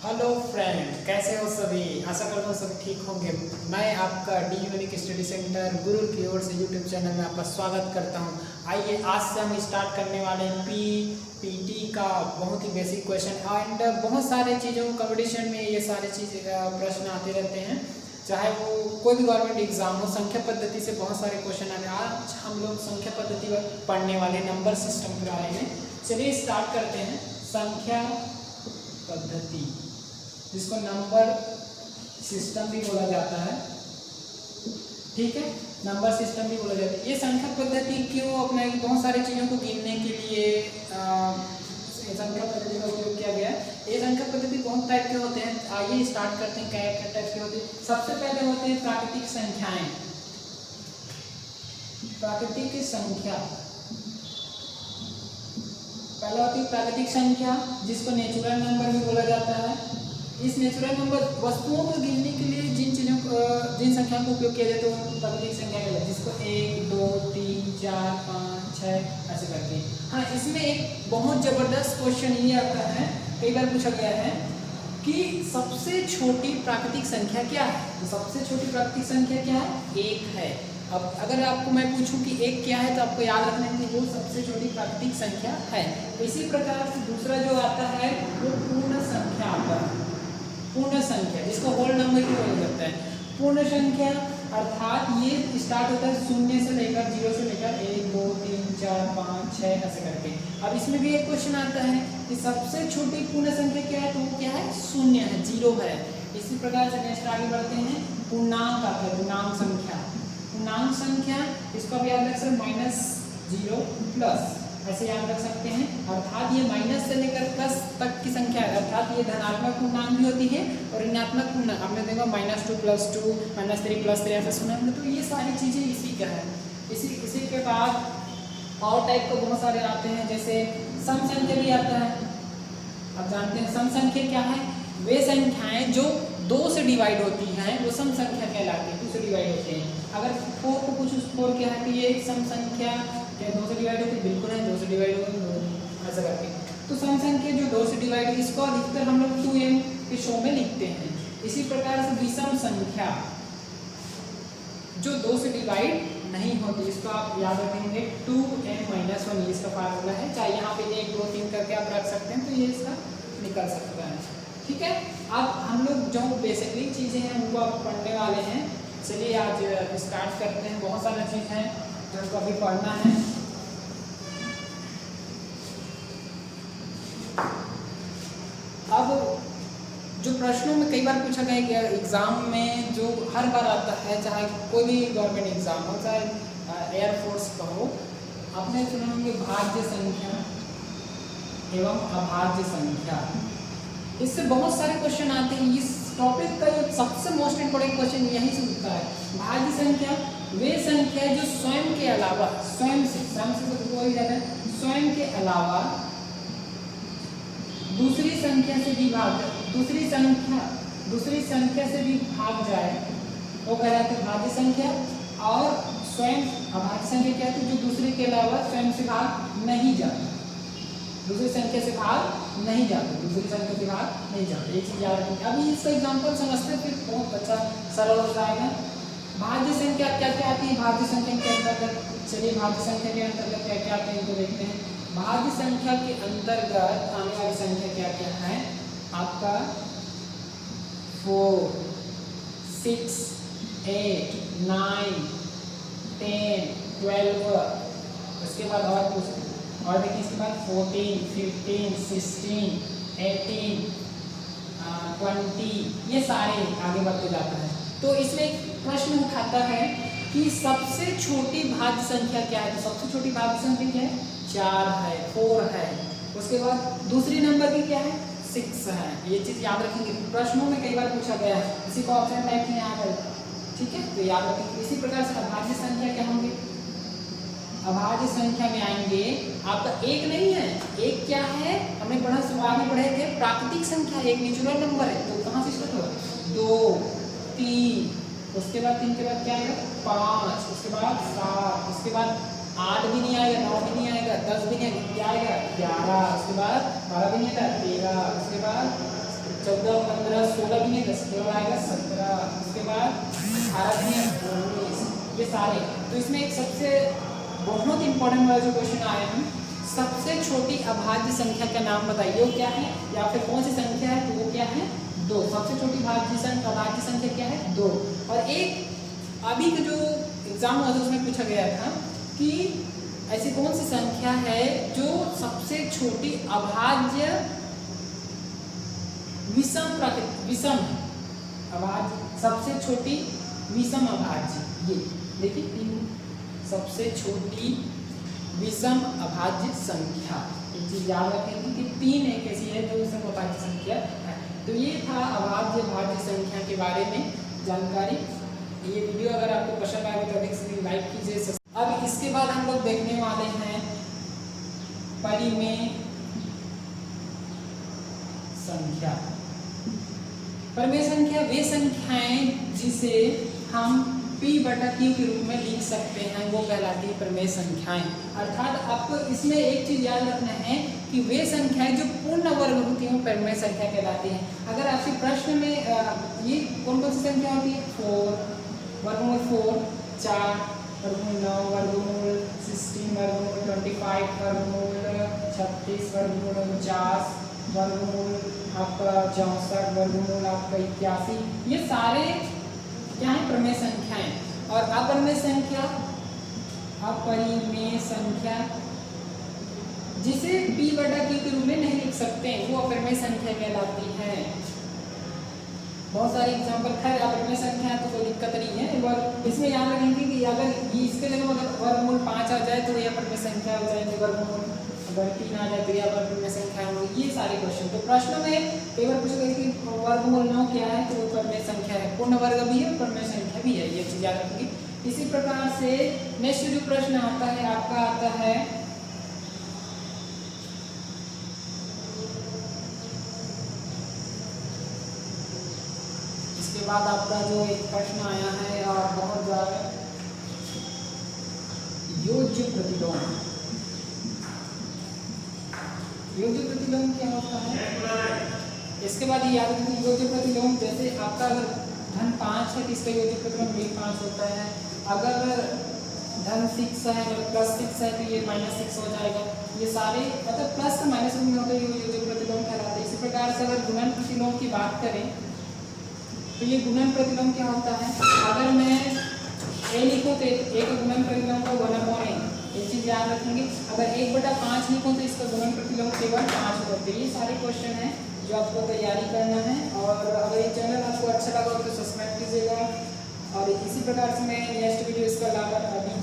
Hello friend, कैसे हो सभी। आशा करता हूँ सभी ठीक होंगे। मैं आपका डी यूनिक स्टडी सेंटर गुरु की ओर से यूट्यूब चैनल में आपका स्वागत करता हूँ। आइए आज से हम स्टार्ट करने वाले हैं पीटी का बहुत ही बेसिक क्वेश्चन एंड बहुत सारे चीज़ों कंपटीशन में ये सारे चीज़ें प्रश्न आते रहते हैं, चाहे वो कोई भी गवर्नमेंट एग्जाम हो। संख्या पद्धति से बहुत सारे क्वेश्चन आ रहे हैं। आज हम लोग संख्या पद्धति पर पढ़ने वाले नंबर सिस्टम के बारे में। चलिए स्टार्ट करते हैं। संख्या पद्धति, जिसको नंबर सिस्टम भी बोला जाता है, ठीक है, नंबर सिस्टम भी बोला जाता है। ये संख्या पद्धति क्यों अपने बहुत सारी चीज़ों को गिनने के लिए संख्या पद्धति का उपयोग किया गया है। ये संख्या पद्धति बहुत टाइप के होते हैं। आइए स्टार्ट करते हैं। क्या टाइप के होते हैं। सबसे पहले होते हैं प्राकृतिक संख्याएं। प्राकृतिक संख्या पहला होती है प्राकृतिक संख्या, जिसको नेचुरल नंबर भी बोला जाता है। इस नेचुरल नंबर वस्तुओं को गिनने के लिए जिन संख्या का उपयोग किया जाता है वो प्राकृतिक संख्या कहलाती है, जिसको 1 2 3 4 5 6 ऐसे करके। हाँ, इसमें एक बहुत जबरदस्त क्वेश्चन ये आता है, कई बार पूछा गया है कि सबसे छोटी प्राकृतिक संख्या क्या है। तो सबसे छोटी प्राकृतिक संख्या क्या है? 1 है। अब अगर आपको मैं पूछूं कि 1 क्या है, तो आपको याद रखना है कि वो सबसे छोटी प्राकृतिक संख्या है। तो इसी प्रकार से दूसरा जो आता है वो पूर्ण संख्या आता है। पूर्ण संख्या, जिसको होल नंबर भी बोला जाता है। पूर्ण संख्या अर्थात ये स्टार्ट होता है 0 से लेकर 0 से लेकर 1 2 3 4 5 6 ऐसे करके। अब इसमें भी एक क्वेश्चन आता है कि सबसे छोटी पूर्ण संख्या क्या है, तो वो क्या है? 0 है, 0 है। इसी प्रकार से नेक्स्ट आगे बढ़ते हैं। पूर्णांक आता है, पूर्णांक संख्या। पूर्णांक संख्या इसको भी याद रख सकते हैं, -0 प्लस ऐसे याद रख सकते हैं। अर्थात ये माइनस से लेकर प्लस तक की संख्या है, अर्थात ये धनात्मक पूर्णांक भी होती है और ऋणात्मक पूर्णांक। आपने देखा -2 + 2 -3 + 3 ऐसा सुना हमने। तो ये सारी चीज़ें इसी का है। इसी के बाद और टाइप के बहुत सारे आते हैं, जैसे सम संख्या भी आता है। अब जानते हैं सम संख्या क्या है? वे संख्याएं जो 2 से डिवाइड होती हैं वो सम संख्या कहलाती है। 2 से डिवाइड होते हैं। अगर 4 को पूछो 4 क्या है, तो ये एक सम संख्या क्या 2 से डिवाइड होती है? बिल्कुल है, 2 से डिवाइड होती ऐसा करके। तो सम संख्या जो 2 से डिवाइड, इसको अधिकतर हम लोग 2m के शो में लिखते हैं। इसी प्रकार से विषम संख्या जो 2 से डिवाइड नहीं होती, इसको आप याद रखेंगे 2m-1, इसका फार्मूला है। चाहे यहाँ पे 1 2 3 करके आप रख सकते हैं, तो ये इसका निकल सकता है, ठीक है। अब हम लोग जो बेसिकली चीज़ें हैं उनको आप पढ़ने वाले हैं। चलिए आज स्टार्ट करते हैं। बहुत सारी चीज़ हैं जो हमको अभी पढ़ना है। अब जो प्रश्नों में कई बार पूछा गया कि एग्ज़ाम में जो हर बार आता है, चाहे कोई भी गवर्नमेंट एग्ज़ाम हो, चाहे एयरफोर्स का हो, आपने सुने होंगे भाज्य संख्या एवं अभाज्य संख्या। इससे बहुत सारे क्वेश्चन आते हैं। इस टॉपिक का जो सबसे मोस्ट इम्पोर्टेंट क्वेश्चन यही से उठता है। भाज्य संख्या वे संख्या जो स्वयं के अलावा, स्वयं से कोई जाता है, स्वयं के अलावा दूसरी संख्या से भी भाग जाए, वो कहलाते हैं भाज्य संख्या। और स्वयं अभाज्य संख्या क्या है? जो दूसरे के अलावा स्वयं से भाग नहीं जाती, दूसरी संख्या से भाग नहीं जाते, दूसरी संख्या से भाग नहीं जाते। एक चीज याद रखेंगे। अभी इसका एग्जांपल समझते फिर बहुत अच्छा सरल हो जाएगा। भाज्य संख्या क्या क्या आती है? भाज्य संख्या के अंतर्गत, चलिए भाज्य संख्या के अंतर्गत क्या क्या आते हैं इनको देखते हैं। भाज्य संख्या के अंतर्गत आने वाली संख्या क्या क्या है? आपका 4 6 8 9 10 12, उसके बाद और देखिए इसके बाद 14 15 16 18 20, ये सारे आगे बढ़ते जाता है। तो इसमें एक प्रश्न उठाता है कि सबसे छोटी भाज्य संख्या क्या है? तो सबसे छोटी भाज्य संख्या क्या है? 4 है, 4 है। उसके बाद दूसरी नंबर की क्या है? 6 है। ये चीज़ याद रखेंगे, प्रश्नों में कई बार पूछा गया है। इसी को ऑप्शन टाइप में यहाँ पर, ठीक है, तो याद रखेंगे। इसी प्रकार से अभाज्य संख्या क्या होंगे? अभाज्य संख्या में आएंगे आपका 1 नहीं है। 1 क्या है? हमने बड़ा सवाल में पढ़े थे, प्राकृतिक संख्या, एक नेचुरल नंबर है। तो कहाँ से स्टार्ट होगा? 2 3, उसके बाद 3 के बाद क्या आएगा? 5, उसके बाद 7, उसके बाद 8 भी नहीं आएगा, 9 भी नहीं आएगा, 10 भी नहीं आएगा, क्या आएगा? 11, उसके बाद 12 भी नहीं आएगा, 13, उसके बाद 14, 15, 16 भी नहीं, 10 केवल आएगा 17, उसके बाद 18 भी नहीं, 19, ये सारे। तो इसमें एक सबसे बहुत इंपॉर्टेंट वाला जो क्वेश्चन आया है, सबसे छोटी अभाज्य संख्या का नाम बताइए, वो क्या है, या फिर कौन सी संख्या है, तो वो क्या है 2। सबसे छोटी अभाज्य संख्या क्या है 2। और एक अभी का जो एग्जाम हुआ था उसमें पूछा गया था कि ऐसी कौन सी संख्या है जो सबसे छोटी अभाज्य विषम अभाज्य, सबसे छोटी विषम अभाज्य, ये देखिए सबसे छोटी विषम अभाज्य संख्या, एक चीज याद रखेंगे कि 3 एक ऐसी है जो विषम अभाज्य संख्या है। तो ये था अभाज्य भाज्य संख्या के बारे में जानकारी। ये वीडियो अगर आपको पसंद आए तो अधिक से लाइक कीजिए। अब इसके बाद हम लोग देखने वाले हैं परिमेय संख्या। परिमेय संख्या वे संख्याएं जिसे हम P/Q के रूप में लिख सकते हैं, वो कहलाती है परिमेय संख्याएं। अर्थात आपको इसमें एक चीज याद रखना है कि वे संख्याएं जो पूर्ण वर्ग होती हैं वो परिमेय संख्या कहलाती हैं। अगर आपके प्रश्न में ये कौन कौन सी संख्या होती है, 4 वर्गमूल 4, 4 वर्गमूल 9 वर्गमूल 16 वर्गमूल 25 वर्गमूल 36 वर्गमूल 49 वर्गमूल आपका 64 वर्गमूल आपका 81, ये सारे क्या है परिमेय संख्याएं। और अपरिमेय संख्या जिसे P/Q के रूप में नहीं लिख सकते वो अपरिमेय संख्या कहलाती है। बहुत सारे एग्जांपल, खैर अपरिमेय संख्या है तो कोई दिक्कत नहीं है। और इसमें याद रखेंगे कि अगर इसके जगह अगर वर्गमूल 5 आ जाए तो ये अपरिमेय संख्या हो जाएगी, वर्गमूल अगर 3 आ जाए तो ये अपरिमेय संख्या होगी। ये सारे क्वेश्चन तो प्रश्न में कई बार पूछा गया कि वर्गमूल 9 क्या है, तो वो परिमेय संख्या है, पूर्ण वर्ग भी है परिमेय संख्या भी है, ये चीज याद रखेंगे। इसी प्रकार से नेक्स्ट जो प्रश्न आता है आपका आता है इसके बाद आपका जो एक प्रश्न आया है और बहुत ज्यादा योज्य प्रतिलोम। योज्य प्रतिलोम क्या होता है, इसके बाद ये याद रखिए योज्य प्रतिलोम, जैसे आपका अगर धन 5 है तो इसका योज्य प्रतिलोम भी 5 होता है। अगर धन 6 है अगर प्लस 6 है तो ये -6 हो जाएगा। ये सारे मतलब प्लस से माइनस में होता है, ये योज्य प्रतिलोम कहलाता है। इसी प्रकार से अगर गुणन प्रतिलोम की बात करें तो ये गुणन प्रतिलोम क्या होता है, अगर मैं a लिखूँ तो एक गुणन प्रतिलोम को 1/n, ये चीज याद रखेंगे। अगर 1/5 लिखूँ तो इसका गुणन प्रतिलोम केवल 5 होता है। ये सारे क्वेश्चन हैं जो आपको तैयारी करना है। और अगर ये चैनल आपको अच्छा लगा तो सब्सक्राइब कीजिएगा। और इसी प्रकार से मैं नेक्स्ट वीडियो इसका लाकर अभी